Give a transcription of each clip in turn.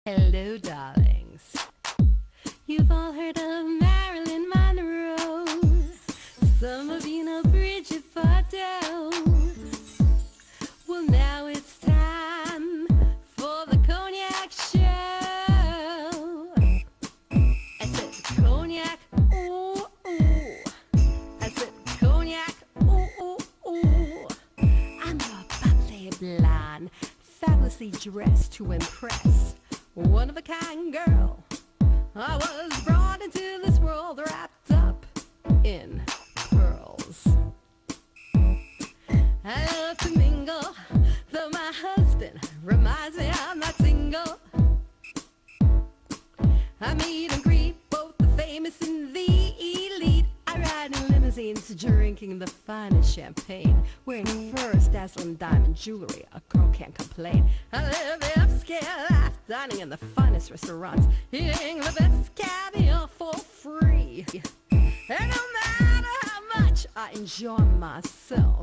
Hello, darlings. You've all heard of Marilyn Monroe. Some of you know Bridget Bardot. Well, now it's time for the Cognac show. I said Cognac, ooh, ooh. I said Cognac, ooh, ooh, ooh. I'm a bubbly blonde, fabulously dressed to impress. One of a kind girl. I was brought into this world wrapped up in pearls. I love to mingle, though my husband reminds me I'm not single. I meet and greet both the famous and the elite. I ride in limousines, drinking the finest champagne, wearing furs, dazzling diamond jewelry. A girl can't complain. I live the upscale life, dining in the finest restaurants, eating the best caviar for free. And no matter how much I enjoy myself,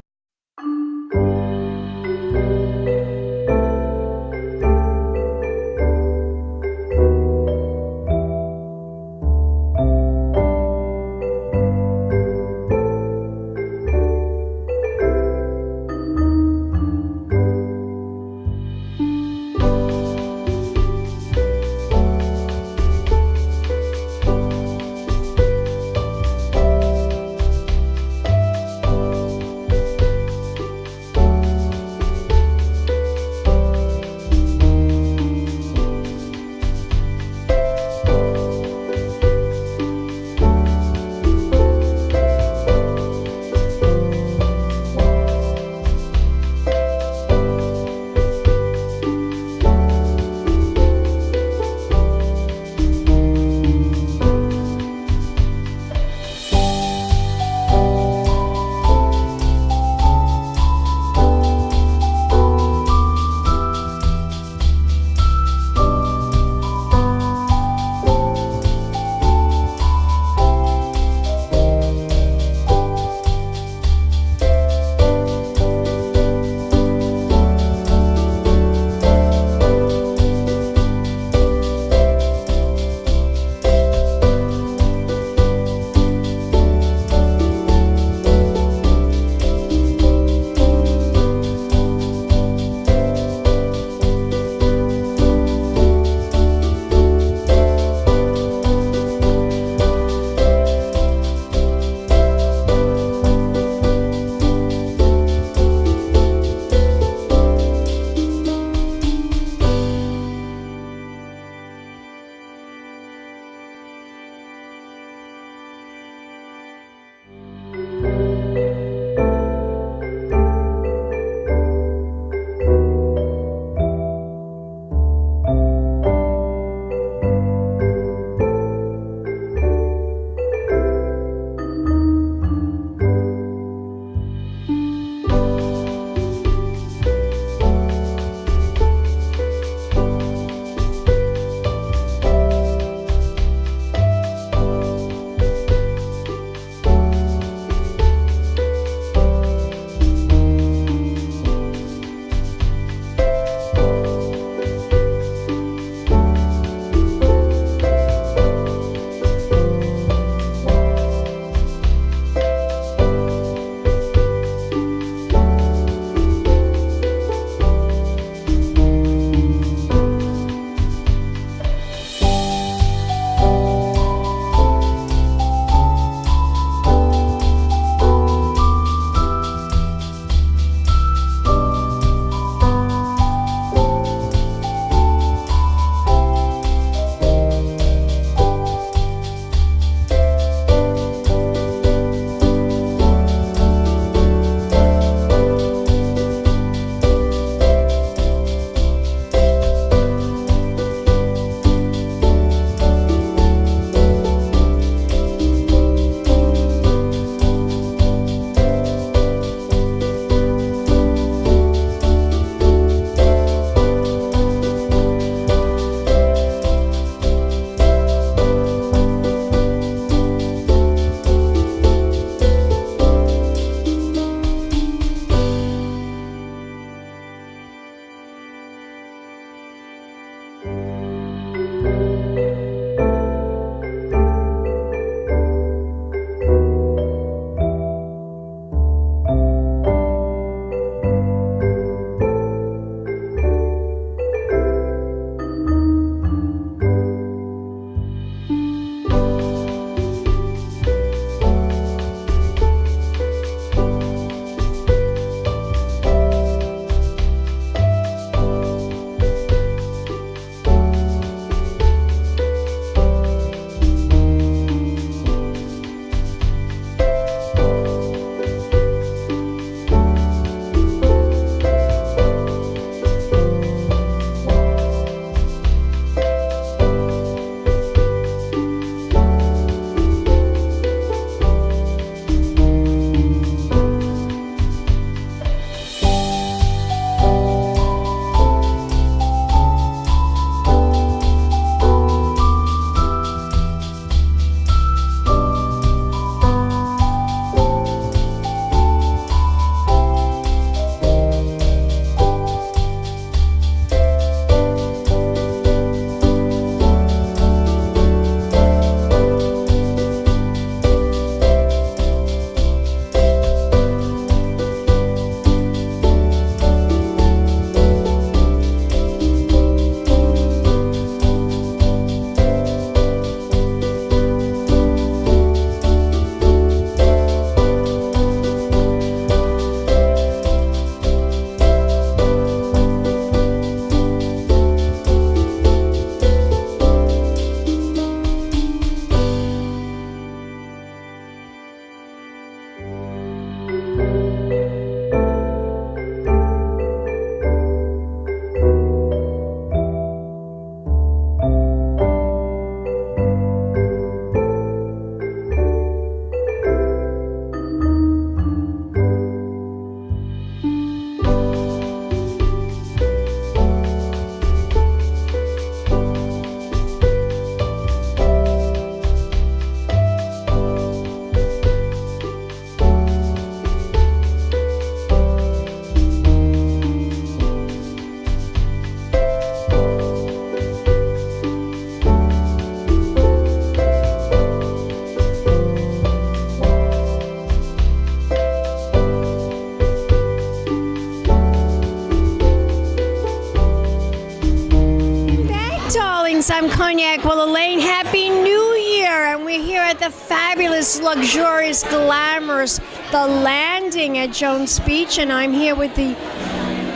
I'm Cognac, Wellerlane. Happy New Year! And we're here at the fabulous, luxurious, glamorous The Landing at Jones Beach, and I'm here with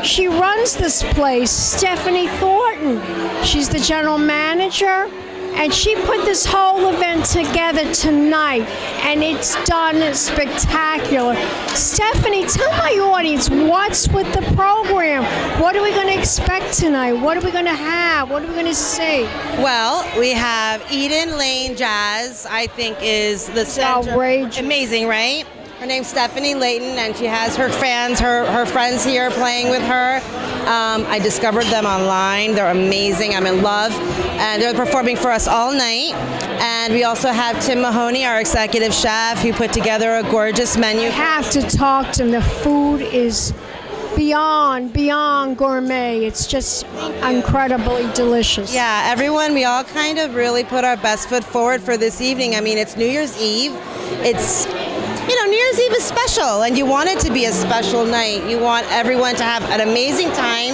she runs this place, Stephanie Thornton. She's the general manager, and she put this whole event together tonight, and it's done spectacular. Stephanie, tell my audience, what's with the program? What are we going to expect tonight? What are we going to have? What are we going to see? Well, we have Eden Lane Jazz, I think is the center. Outrageous. Amazing, right? Her name's Stephanie Layton, and she has her fans, her friends here playing with her. I discovered them online. They're amazing. I'm in love. And they're performing for us all night. And we also have Tim Mahoney, our executive chef, who put together a gorgeous menu. You have to talk to him. The food is beyond gourmet. It's just incredibly delicious. Yeah, everyone, we all kind of really put our best foot forward for this evening. I mean, it's New Year's Eve. New Year's Eve is special, and you want it to be a special night. You want everyone to have an amazing time.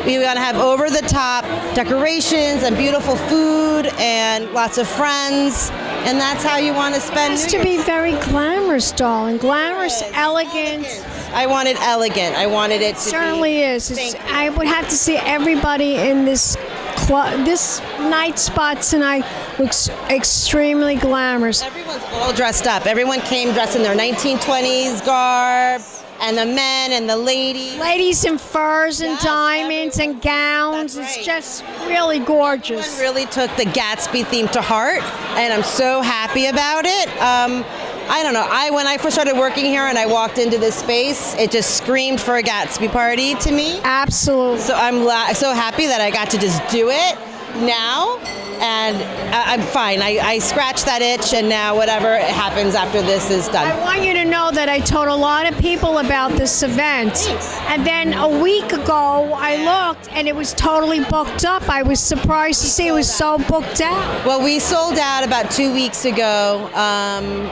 We want to have over-the-top decorations and beautiful food and lots of friends, and that's how you want to spend New Year's. It has to be very glamorous, darling. Glamorous, elegant. I want it elegant. I wanted it to certainly is. I would have to see everybody in this this night spot tonight looks extremely glamorous. Everyone's all dressed up. Everyone came dressed in their 1920s garb, and the men and the ladies. Ladies in furs and diamonds and gowns. That's right. It's just really gorgeous. Everyone really took the Gatsby theme to heart, and I'm so happy about it. I don't know. When I first started working here and I walked into this space, it just screamed for a Gatsby party to me. Absolutely. So I'm so happy that I got to just do it. now, and I'm fine. I scratched that itch, and now whatever happens after this is done. I want you to know that I told a lot of people about this event. Thanks. And then a week ago, I looked, and it was totally booked up. I was surprised to see it was so booked out. Well, we sold out about 2 weeks ago.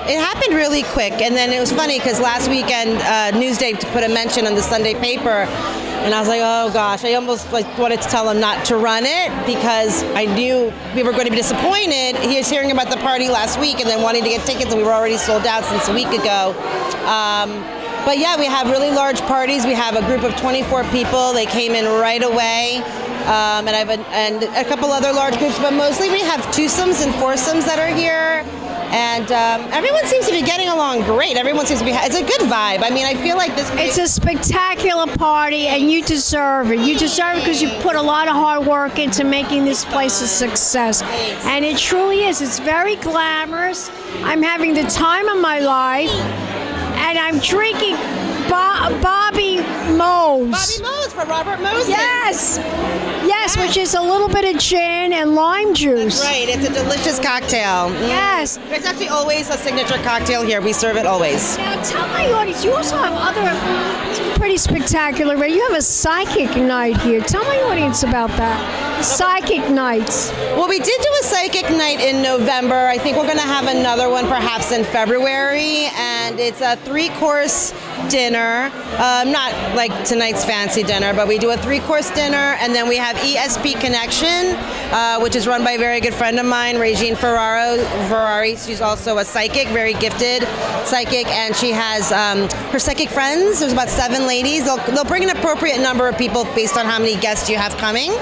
It happened really quick, and then it was funny because last weekend, Newsday put a mention on the Sunday paper, and I was like, oh gosh, I almost wanted to tell them not to run it because I knew we were going to be disappointed. He was hearing about the party last week and then wanting to get tickets, and we were already sold out since a week ago. But yeah, we have really large parties. We have a group of 24 people. They came in right away. And I have a couple other large groups, but mostly we have twosomes and foursomes that are here. And everyone seems to be getting along great. Everyone seems to be, it's a good vibe. I mean, I feel like this. It's a spectacular party, and you deserve it. You deserve it because you put a lot of hard work into making this place a success. And it truly is. It's very glamorous. I'm having the time of my life, and I'm drinking Bobby Moe's. Bobby Moe's for Robert Moses. Yes, which is a little bit of gin and lime juice. That's right. It's a delicious cocktail. Yes. It's actually always a signature cocktail here. We serve it always. Now tell my audience, you also have other pretty spectacular, right? You have a psychic night here. Tell my audience about that. Psychic nights. Well, we did do a psychic night in November. I think we're going to have another one perhaps in February, and it's a 3-course dinner. Not like tonight's fancy dinner, but we do a 3-course dinner, and then we have ESP Connection, which is run by a very good friend of mine, Regine Ferrari. She's also a psychic, very gifted psychic, and she has her psychic friends. There's about 7 ladies. They'll bring an appropriate number of people based on how many guests you have coming.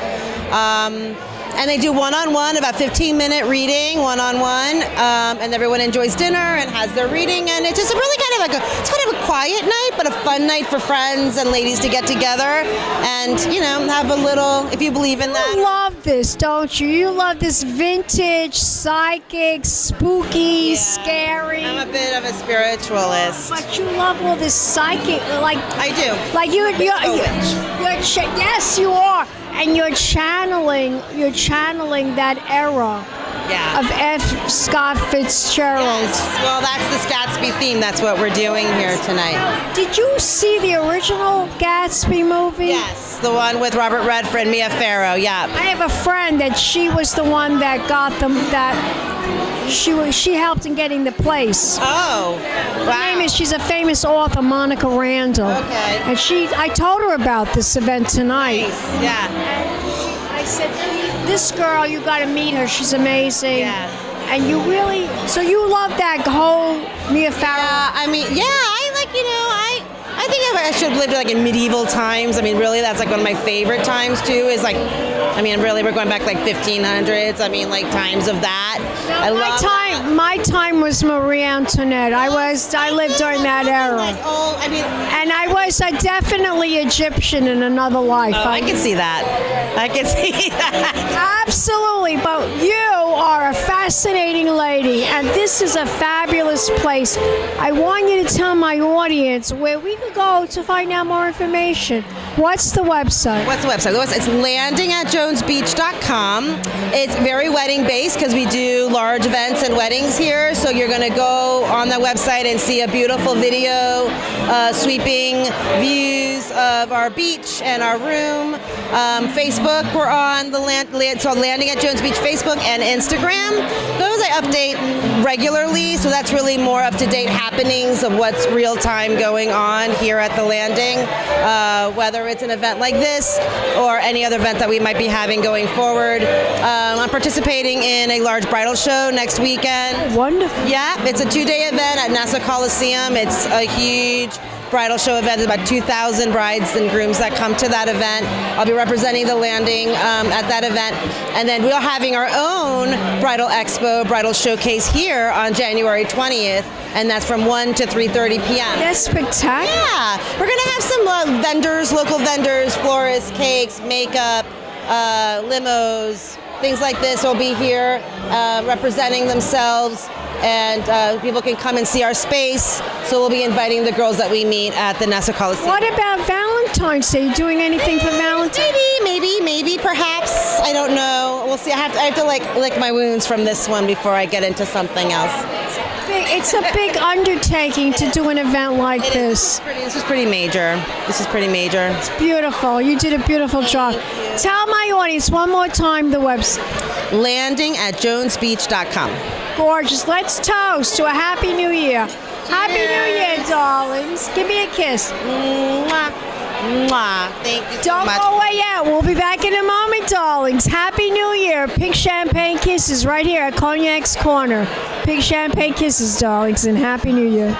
And they do one-on-one, about 15-minute reading, one-on-one, and everyone enjoys dinner and has their reading, and it's just really kind of it's kind of a quiet night, but a fun night for friends and ladies to get together and, have a little, if you believe in that. You love this, don't you? You love this vintage, psychic, spooky, scary. I'm a bit of a spiritualist. But you love all this psychic, like... I do. Like yes, you are. And you're channeling that era of F. Scott Fitzgerald. Yes. Well, that's the Gatsby theme. That's what we're doing here tonight. Did you see the original Gatsby movie? Yes, the one with Robert Redford, Mia Farrow. Yeah. I have a friend that she was the one that got them. She helped in getting the place. Oh, wow. Her name is, she's a famous author, Monica Randall. Okay. And I told her about this event tonight. Nice. Yeah. And I said, this girl, you got to meet her. She's amazing. Yeah. And you really, so you love that whole Mia Farrow. I mean, yeah, I think I should have lived like in medieval times. I mean, really, that's like one of my favorite times too. Is like, I mean, really, we're going back like 1500s. I mean, like times of that. My time was Marie Antoinette. I lived during that era. And I was definitely Egyptian in another life. Oh, I can see that. I can see that. Absolutely, but you are a fascinating lady, and this is a fabulous place. I want you to tell my audience where we can go to find out more information. What's the website? It's landingatjonesbeach.com. It's very wedding-based because we do large events and weddings here, so you're going to go on the website and see a beautiful video, sweeping views of our beach and our room. Facebook, we're on the Landing at Jones Beach Facebook and Instagram. Those I update regularly, so that's really more up-to-date happenings of what's real-time going on here at the Landing, whether it's an event like this or any other event that we might be having going forward. I'm participating in a large bridal show next weekend. Wonderful. Yeah, it's a 2-day event at Nassau Coliseum. It's a huge bridal show event. There's about 2,000 brides and grooms that come to that event. I'll be representing the Landing at that event. And then we're having our own bridal expo, bridal showcase here on January 20th. And that's from 1 to 3:30 p.m. That's spectacular. Yeah. We're going to have some vendors, local vendors, florists, cakes, makeup, limos, things like this will be here representing themselves. And people can come and see our space. So we'll be inviting the girls that we meet at the Nassau Coliseum. What about Valentine's Day? You doing anything for Valentine's? Maybe, perhaps. I don't know. we'll see. I have to like lick my wounds from this one before I get into something else. It's a big undertaking to do an event like this. This is pretty major. It's beautiful. You did a beautiful job. Tell my audience one more time the website. Landing@jonesbeach.com. Gorgeous. Let's toast to a Happy New Year. Happy New Year, darlings. Give me a kiss. Mwah. Mwah. Thank you so much. Don't go away yet. We'll be back in a moment, darlings. Happy New Year. Pink champagne kisses right here at Cognac's Corner. Pink champagne kisses, darlings, and Happy New Year.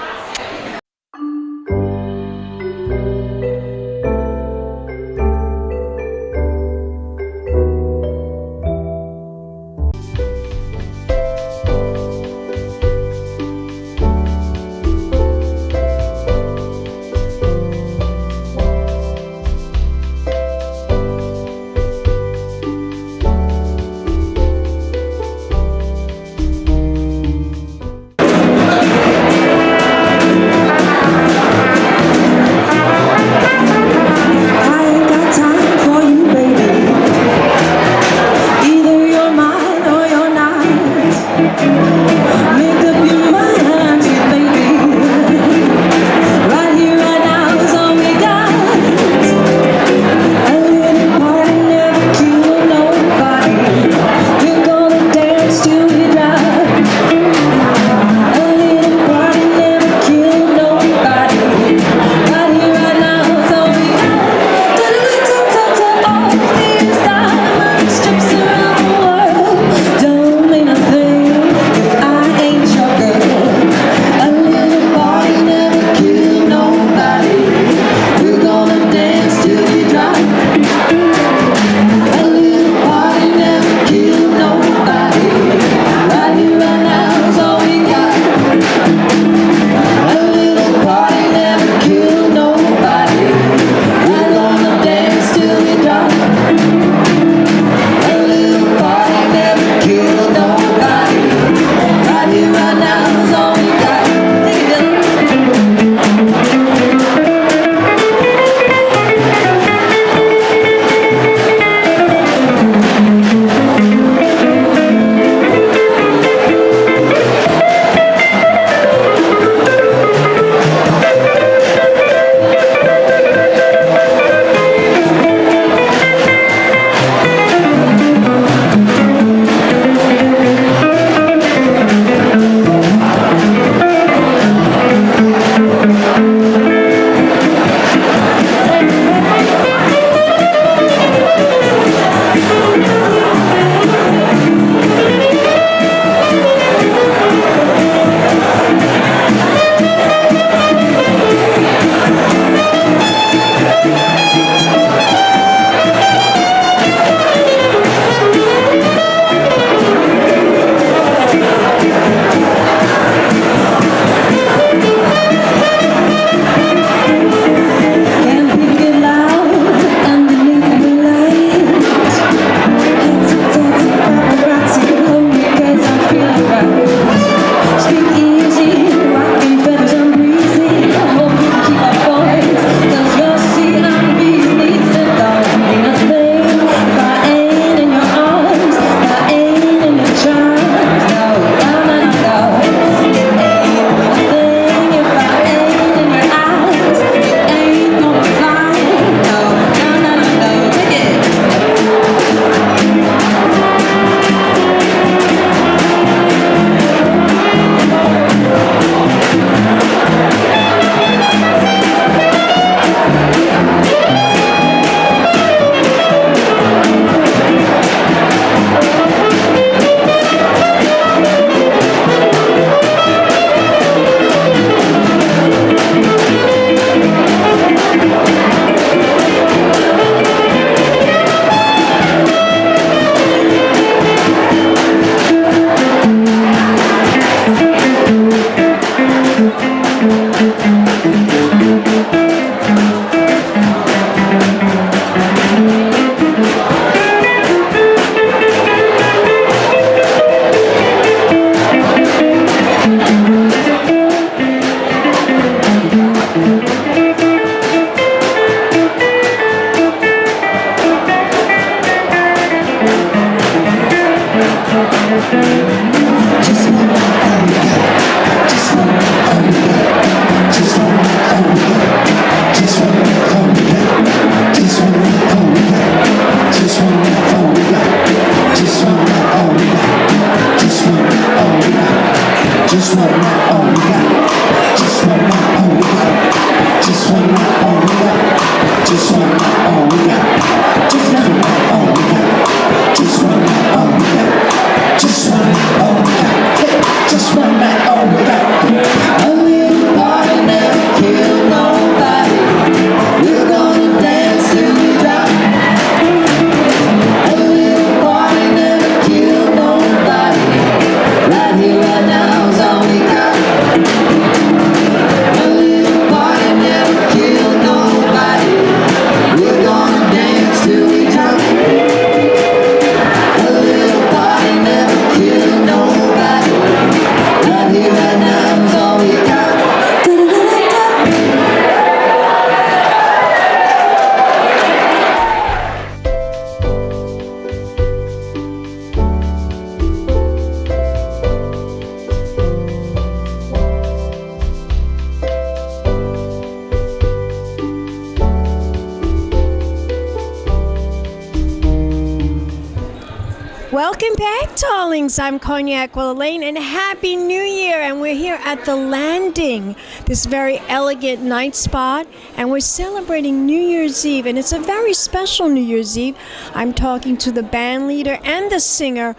Welcome back, darlings. I'm Cognac Wellerlane, and Happy New Year. And we're here at the Landing, this very elegant night spot, and we're celebrating New Year's Eve, and it's a very special New Year's Eve. I'm talking to the band leader and the singer,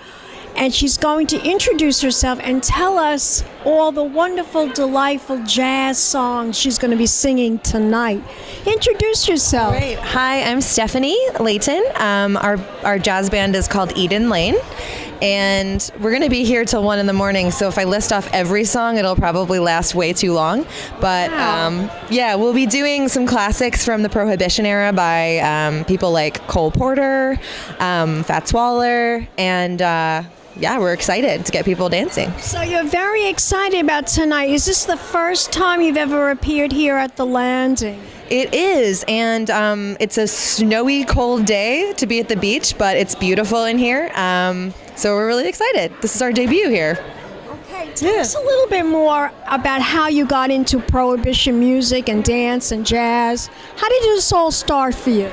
and she's going to introduce herself and tell us all the wonderful, delightful jazz songs she's going to be singing tonight. Introduce yourself. Great. Hi, I'm Stephanie Layton. Our jazz band is called Eden Lane, and we're going to be here till 1 in the morning, so if I list off every song, it'll probably last way too long. But yeah, we'll be doing some classics from the Prohibition era by people like Cole Porter, Fats Waller, and yeah, we're excited to get people dancing. So you're very excited about tonight. Is this the first time you've ever appeared here at the Landing? It is, and it's a snowy, cold day to be at the beach, but it's beautiful in here, so we're really excited. This is our debut here. Okay, tell us a little bit more about how you got into Prohibition music and dance and jazz. How did this all start for you?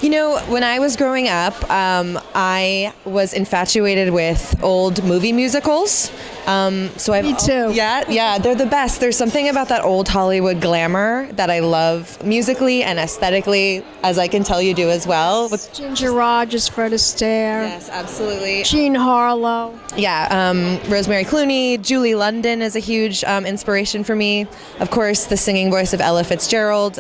You know, when I was growing up, I was infatuated with old movie musicals. Me too. Yeah, they're the best. There's something about that old Hollywood glamour that I love musically and aesthetically, as I can tell you do as well. With Ginger Rogers, Fred Astaire. Yes, absolutely. Jean Harlow. Yeah, Rosemary Clooney, Julie London is a huge inspiration for me. Of course, the singing voice of Ella Fitzgerald.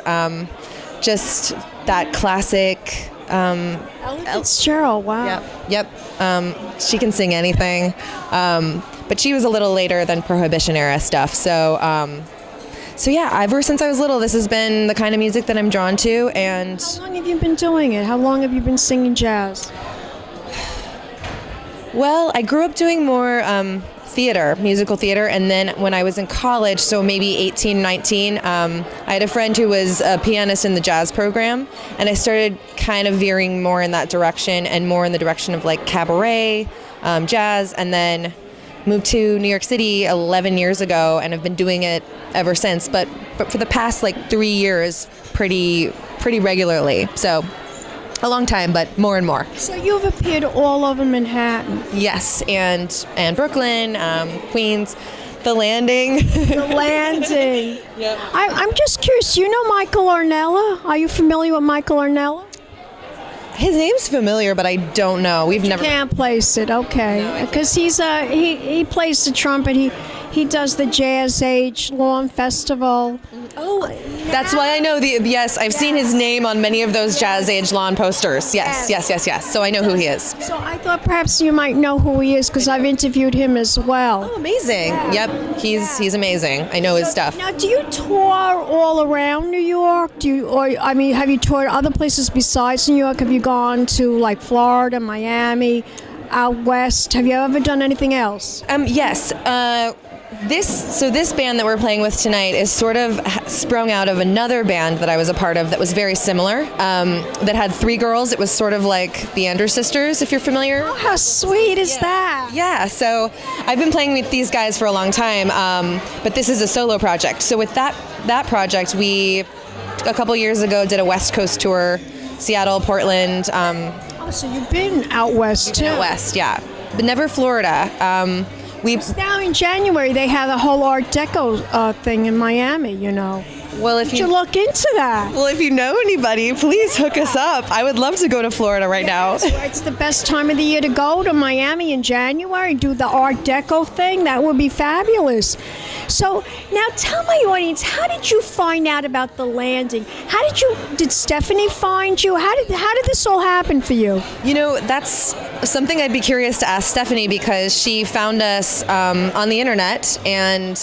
Just that classic. Ella Fitzgerald, wow. Yep. She can sing anything. But she was a little later than Prohibition era stuff. So yeah, ever since I was little, this has been the kind of music that I'm drawn to. And how long have you been doing it? How long have you been singing jazz? Well, I grew up doing more theater, musical theater, and then when I was in college, so maybe 18, 19, I had a friend who was a pianist in the jazz program, and I started kind of veering more in that direction and more in the direction of like cabaret, jazz, and then moved to New York City 11 years ago and have been doing it ever since, but for the past like 3 years pretty regularly. So a long time, but more and more. So you've appeared all over Manhattan. Yes, and Brooklyn, Queens, the Landing. The Landing. Yep. I'm just curious, you know Michael Ornella? Are you familiar with Michael Ornella? His name's familiar, but I don't know. We've never. Can't place it, okay? Because he plays the trumpet. He does the Jazz Age Lawn Festival. Oh, that's why I know yes, I've seen his name on many of those Jazz Age lawn posters. Yes. So I know who he is. So I thought perhaps you might know who he is because I've interviewed him as well. Oh, amazing. Yeah. Yep, he's amazing. I know his stuff. Now, do you tour all around New York? Have you toured other places besides New York? Have you gone to like Florida, Miami, out west? Have you ever done anything else? Yes. This band that we're playing with tonight is sort of sprung out of another band that I was a part of that was very similar, that had 3 girls. It was sort of like the Andrews Sisters, if you're familiar. Oh, how sweet is that? Yeah, so I've been playing with these guys for a long time, but this is a solo project. So with that project, we, a couple years ago, did a West Coast tour, Seattle, Portland. So you've been out west, too. Out west, yeah. But never Florida. Now in January, they have a whole Art Deco thing in Miami, you know. Well, if you look into that. Well, if you know anybody, please hook us up. I would love to go to Florida right now. It's the best time of the year to go to Miami in January, do the Art Deco thing. That would be fabulous. So now tell my audience, how did you find out about the landing? Did Stephanie find you? How did this all happen for you? You know, that's something I'd be curious to ask Stephanie, because she found us on the internet, and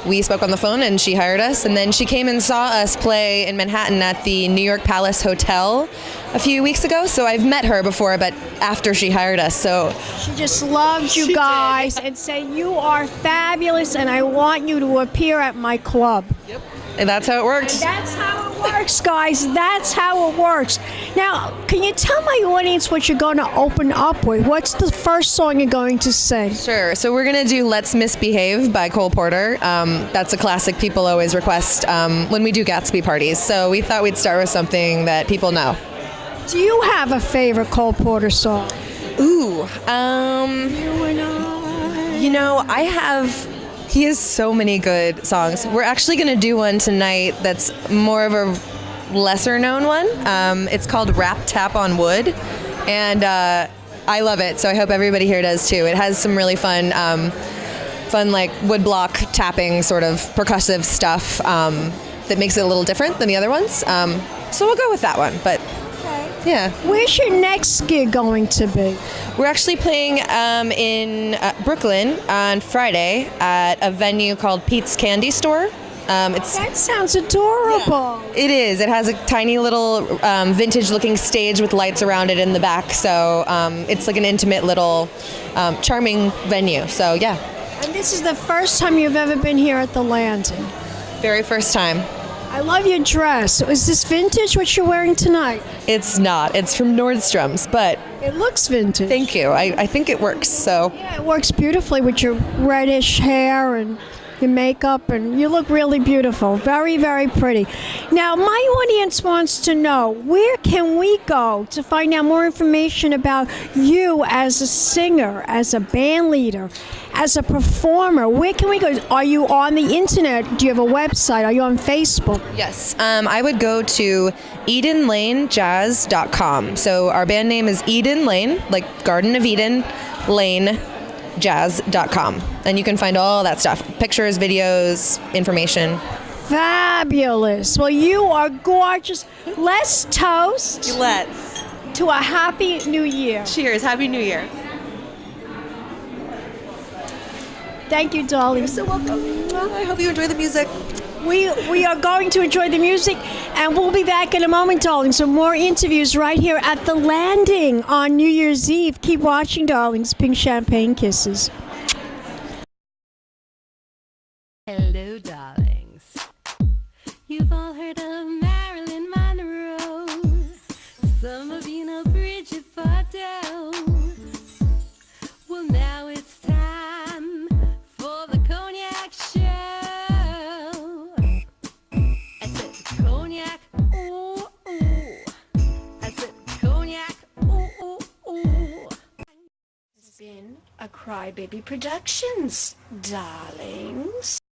we spoke on the phone and she hired us, and then she came and saw us play in Manhattan at the New York Palace Hotel a few weeks ago. So I've met her before, but after she hired us. So she just loved you guys and said, you are fabulous and I want you to appear at my club. Yep. And that's how it worked. And that's how it works, guys. That's how it works. Now, can you tell my audience what you're going to open up with? What's the first song you're going to sing? Sure. So we're going to do Let's Misbehave by Cole Porter. That's a classic people always request when we do Gatsby parties. So we thought we'd start with something that people know. Do you have a favorite Cole Porter song? Ooh. You and I. You know, he has so many good songs. We're actually going to do one tonight that's more of a lesser known one. It's called Rap Tap on Wood, and I love it, so I hope everybody here does too. It has some really fun like woodblock tapping, sort of percussive stuff that makes it a little different than the other ones. So we'll go with that one, but yeah. Where's your next gig going to be? We're actually playing in Brooklyn on Friday at a venue called Pete's Candy Store. That sounds adorable. Yeah, it is. It has a tiny little vintage-looking stage with lights around it in the back. So it's like an intimate little charming venue. So yeah. And this is the first time you've ever been here at the Landing? Very first time. I love your dress. Is this vintage, what you're wearing tonight? It's not. It's from Nordstrom's, but it looks vintage. Thank you. I think it works. So yeah, it works beautifully with your reddish hair and your makeup, and you look really beautiful. Very, very pretty. Now, my audience wants to know, where can we go to find out more information about you as a singer, as a band leader, as a performer? Where can we go? Are you on the internet? Do you have a website? Are you on Facebook? Yes. I would go to EdenLaneJazz.com. So our band name is Eden Lane, like Garden of Eden, Lane, jazz.com, and you can find all that stuff, pictures, videos, information. Fabulous. Well, you are gorgeous. Let's toast. Let's. To a happy new year. Cheers. Happy New Year. Thank you, darling. You're so welcome. I hope you enjoy the music. We are going to enjoy the music, and we'll be back in a moment, darlings. Some more interviews right here at the Landing on New Year's Eve. Keep watching, darlings. Pink champagne kisses. Hello, darlings. You've all heard of Marilyn Monroe. Some of you know Bridget Bardot. Well, now it's time for the Cognac show. I said cognac, ooh, ooh. I said cognac, ooh, ooh, ooh. It's been a Crybaby Productions, darlings.